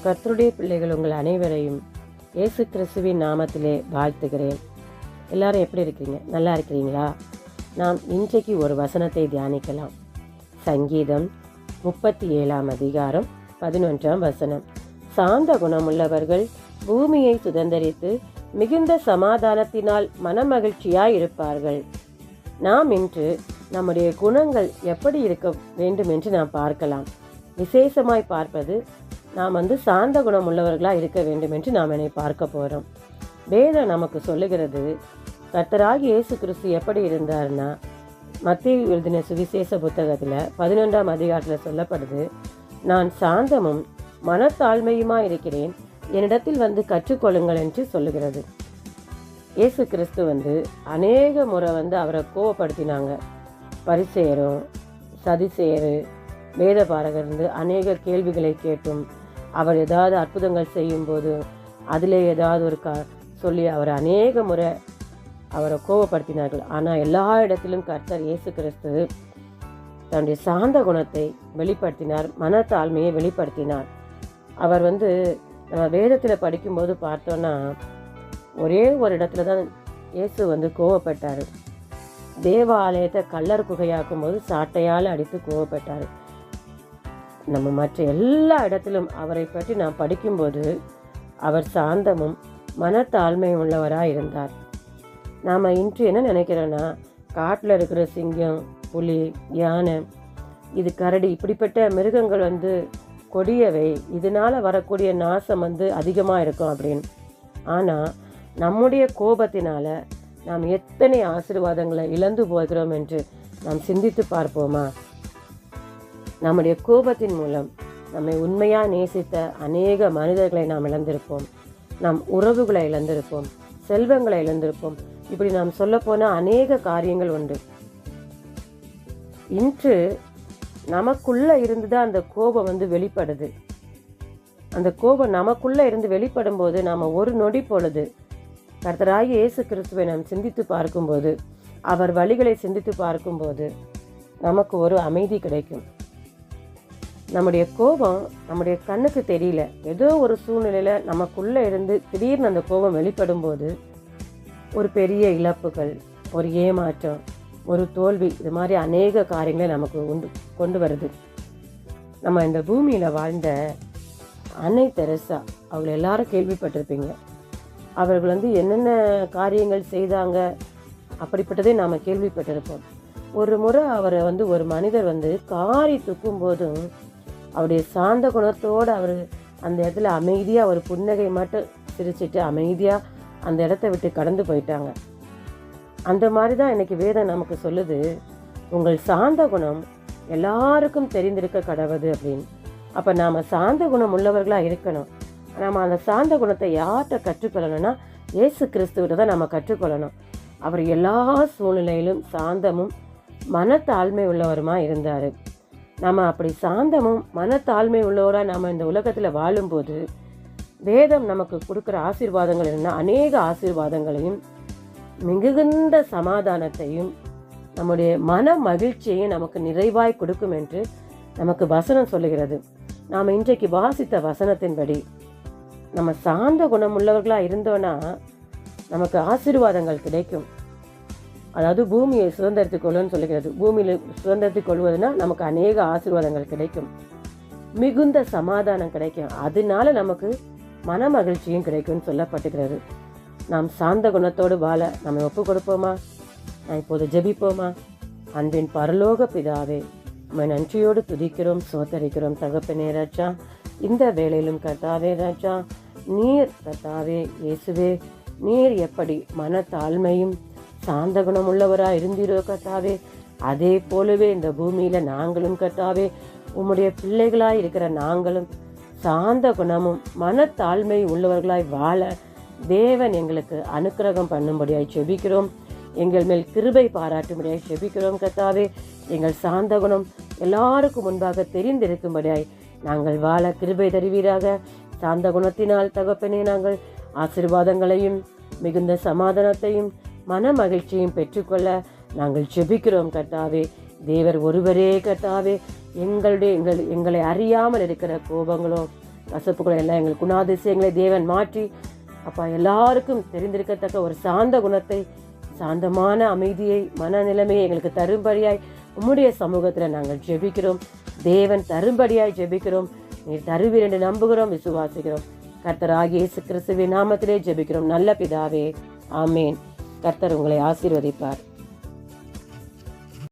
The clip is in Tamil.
கர்த்தருடைய பிள்ளைகள் உங்கள் அனைவரையும் இயேசு கிறிஸ்துவின் நாமத்திலே வாழ்த்துகிறேன். எல்லாரும் எப்படி இருக்கிறீங்க? நல்லா இருக்கிறீங்களா? நாம் இன்றைக்கு ஒரு வசனத்தை தியானிக்கலாம். சங்கீதம் 37 அதிகாரம் 11 வசனம். சாந்த குணமுள்ளவர்கள் பூமியை சுதந்தரித்து மிகுந்த சமாதானத்தினால் மனமகிழ்ச்சியாய் இருப்பார்கள். நாம் இன்று நம்முடைய குணங்கள் எப்படி இருக்க வேண்டும் என்று நாம் பார்க்கலாம். விசேஷமாய் பார்ப்பது நாம் சாந்த குணம் உள்ளவர்களாக இருக்க வேண்டும் என்று நாம் என்னை பார்க்க போகிறோம். வேதம் நமக்கு சொல்லுகிறது, கர்த்தராகிய இயேசு கிறிஸ்து எப்படி இருந்தார்னா, மத்தேயு எழுதின சுவிசேஷ புத்தகத்தில் 11 அதிகாரத்தில் சொல்லப்படுது, நான் சாந்தமும் மனத்தாழ்மையுமா இருக்கிறேன், என்னிடத்தில் கற்றுக்கொள்ளுங்கள் என்று சொல்லுகிறது. இயேசு கிறிஸ்து அநேக முறை அவரை கோவப்படுத்தினாங்க. பரிசேயரும் சதிசேயரு வேதபாரகர் அநேக கேள்விகளை கேட்டும், அவர் ஏதாவது அற்புதங்கள் செய்யும்போது அதில் ஏதாவது ஒரு சொல்லி அவர் அநேக முறை அவரை கோபப்படுத்தினார்கள். ஆனால் எல்லா இடத்திலும் கர்த்தர் இயேசு கிறிஸ்து தன்னுடைய சாந்த குணத்தை வெளிப்படுத்தினார், மனத்தாழ்மையை வெளிப்படுத்தினார். அவர் நம்ம வேதத்தில் படிக்கும்போது பார்த்தோன்னா, ஒரே ஒரு இடத்துல தான் இயேசு கோவப்பட்டார். தேவாலயத்தை கல்லர் குகையாக்கும் போது சாட்டையால் அடித்து கோவப்பட்டார். நம்ம மற்ற எல்லா இடத்திலும் அவரை பற்றி நாம் படிக்கும்போது அவர் சாந்தமும் மனத்தாழ்மையும் உள்ளவராக இருந்தார். நாம் இன்று என்ன நினைக்கிறோன்னா, காட்டில் இருக்கிற சிங்கம், புலி, யானை, இது கரடி, இப்படிப்பட்ட மிருகங்கள் கொடியவை, இதனால் வரக்கூடிய நாசம் அதிகமாக இருக்கும் அப்படின்னு. ஆனால் நம்முடைய கோபத்தினால் நாம் எத்தனை ஆசீர்வாதங்களை இழந்து போகிறோம் என்று நாம் சிந்தித்து பார்ப்போமா? நம்முடைய கோபத்தின் மூலம் நம்மை உண்மையாக நேசித்த அநேக மனிதர்களை நாம் இழந்திருப்போம், நம் உறவுகளை இழந்திருப்போம், செல்வங்களை இழந்திருப்போம். இப்படி நாம் சொல்லப்போனால் அநேக காரியங்கள் உண்டு. இன்று நமக்குள்ளே இருந்து தான் அந்த கோபம் வெளிப்படுது. அந்த கோபம் நமக்குள்ளே இருந்து வெளிப்படும் போது நாம் ஒரு நொடி பொழுது கர்த்தராகிய இயேசு கிறிஸ்துவை நாம் சிந்தித்து பார்க்கும்போது, அவர் வழிகளை சிந்தித்து பார்க்கும்போது நமக்கு ஒரு அமைதி கிடைக்கும். நம்முடைய கோபம் நம்முடைய கண்ணுக்கு தெரியல, ஏதோ ஒரு சூழ்நிலையில் நமக்குள்ளே இருந்து திடீர்னு அந்த கோபம் வெளிப்படும் போது ஒரு பெரிய இழப்புகள், ஒரு ஏமாற்றம், ஒரு தோல்வி, இது மாதிரி அநேக காரியங்களை நமக்கு கொண்டு வருது. நம்ம இந்த பூமியில் வாழ்ந்த அன்னை தெரசா, அவங்களை எல்லாரும் கேள்விப்பட்டிருப்பீங்க. அவர்கள் என்னென்ன காரியங்கள் செய்தாங்க அப்படிப்பட்டதே நாம் கேள்விப்பட்டிருப்போம். ஒரு முறை அவரை ஒரு மனிதர் காரி துக்கும் போதும் அவருடைய சாந்த குணத்தோடு அவர் அந்த இடத்துல அமைதியாக ஒரு புன்னகை மட்டும் சிரிச்சிட்டு அமைதியாக அந்த இடத்த விட்டு கடந்து போயிட்டாங்க. அந்த மாதிரி தான் இன்றைக்கி வேதம் நமக்கு சொல்லுது, உங்கள் சாந்த குணம் எல்லாருக்கும் தெரிந்திருக்க கடவுது அப்படின்னு. அப்போ நாம் சாந்த குணம் உள்ளவர்களாக இருக்கணும். நம்ம அந்த சாந்த குணத்தை யார்கிட்ட கற்றுக்கொள்ளணும்னா, இயேசு கிறிஸ்துவிட்ட தான் நம்ம கற்றுக்கொள்ளணும். அவர் எல்லா சூழ்நிலையிலும் சாந்தமும் மனத்தாழ்மை உள்ளவருமா இருந்தார். நம்ம அப்படி சாந்தமும் மனத்தாழ்மை உள்ளவராக நம்ம இந்த உலகத்தில் வாழும்போது வேதம் நமக்கு கொடுக்குற ஆசீர்வாதங்கள் என்னென்னா, அநேக ஆசீர்வாதங்களையும் மிகுந்த சமாதானத்தையும் நம்முடைய மன மகிழ்ச்சியையும் நமக்கு நிறைவாய் கொடுக்கும் என்று நமக்கு வசனம் சொல்லுகிறது. நாம் இன்றைக்கு வாசித்த வசனத்தின்படி நம்ம சாந்த குணம் உள்ளவர்களாக இருந்தோன்னா நமக்கு ஆசீர்வாதங்கள் கிடைக்கும். அதாவது பூமியை சுதந்திரத்துக் கொள்ளுன்னு சொல்லுகிறது. பூமியில் சுதந்திரத்துக் கொள்வதுனா நமக்கு அநேக ஆசீர்வாதங்கள் கிடைக்கும், மிகுந்த சமாதானம் கிடைக்கும், அதனால நமக்கு மன மகிழ்ச்சியும் கிடைக்கும்னு சொல்லப்பட்டுகிறது. நாம் சாந்த குணத்தோடு வாழ நம்ம ஒப்பு கொடுப்போமா? நான் இப்போது ஜெபிப்போமா? அன்பின் பரலோக பிதாவே, நம்ம நன்றியோடு துதிக்கிறோம், சோத்தரிக்கிறோம் தகப்பனே ராஜா. இந்த வேளையிலும் கர்த்தாவே ராஜா, நீர் கர்த்தாவே இயேசுவே, நீர் எப்படி மனத்தாழ்மையும் சாந்த குணம் உள்ளவராக இருந்தீரோ கர்த்தாவே, அதே போலவே இந்த பூமியில் நாங்களும் கர்த்தாவே, உம்முடைய பிள்ளைகளாய் இருக்கிற நாங்களும் சாந்த குணமும் மனத்தாழ்மை உள்ளவர்களாய் வாழ தேவன் எங்களுக்கு அனுக்கிரகம் பண்ணும்படியாய் செபிக்கிறோம். எங்கள் மேல் கிருபை பாராட்டும்படியாய் செபிக்கிறோம் கர்த்தாவே. எங்கள் சாந்த குணம் எல்லாருக்கும் முன்பாக தெரிந்திருக்கும்படியாய் நாங்கள் வாழ கிருபை தருவீராக. சாந்த குணத்தினால் தகப்பனே நாங்கள் ஆசீர்வாதங்களையும் மிகுந்த சமாதானத்தையும் மன மகிழ்ச்சியும் பெற்றுக்கொள்ள நாங்கள் ஜெபிக்கிறோம் கர்த்தாவே. தேவர் ஒருவரே கர்த்தாவே. எங்களை அறியாமல் இருக்கிற கோபங்களோ கசப்புகளை எல்லாம் எங்கள் குணாதிசயங்களை தேவன் மாற்றி அப்பா எல்லாருக்கும் தெரிந்திருக்கத்தக்க ஒரு சாந்த குணத்தை, சாந்தமான அமைதியை, மனநிலைமையை எங்களுக்கு தரும்படியாய் உம்முடைய சமூகத்தில் நாங்கள் ஜெபிக்கிறோம். தேவன் தரும்படியாய் ஜெபிக்கிறோம். நீர் தருவீர் என்று நம்புகிறோம், விசுவாசிக்கிறோம். கர்த்தராகிய இயேசு கிறிஸ்துவின் நாமத்திலே ஜெபிக்கிறோம் நல்ல பிதாவே, ஆமேன். கர்த்தர் உங்களை ஆசீர்வதிப்பார்.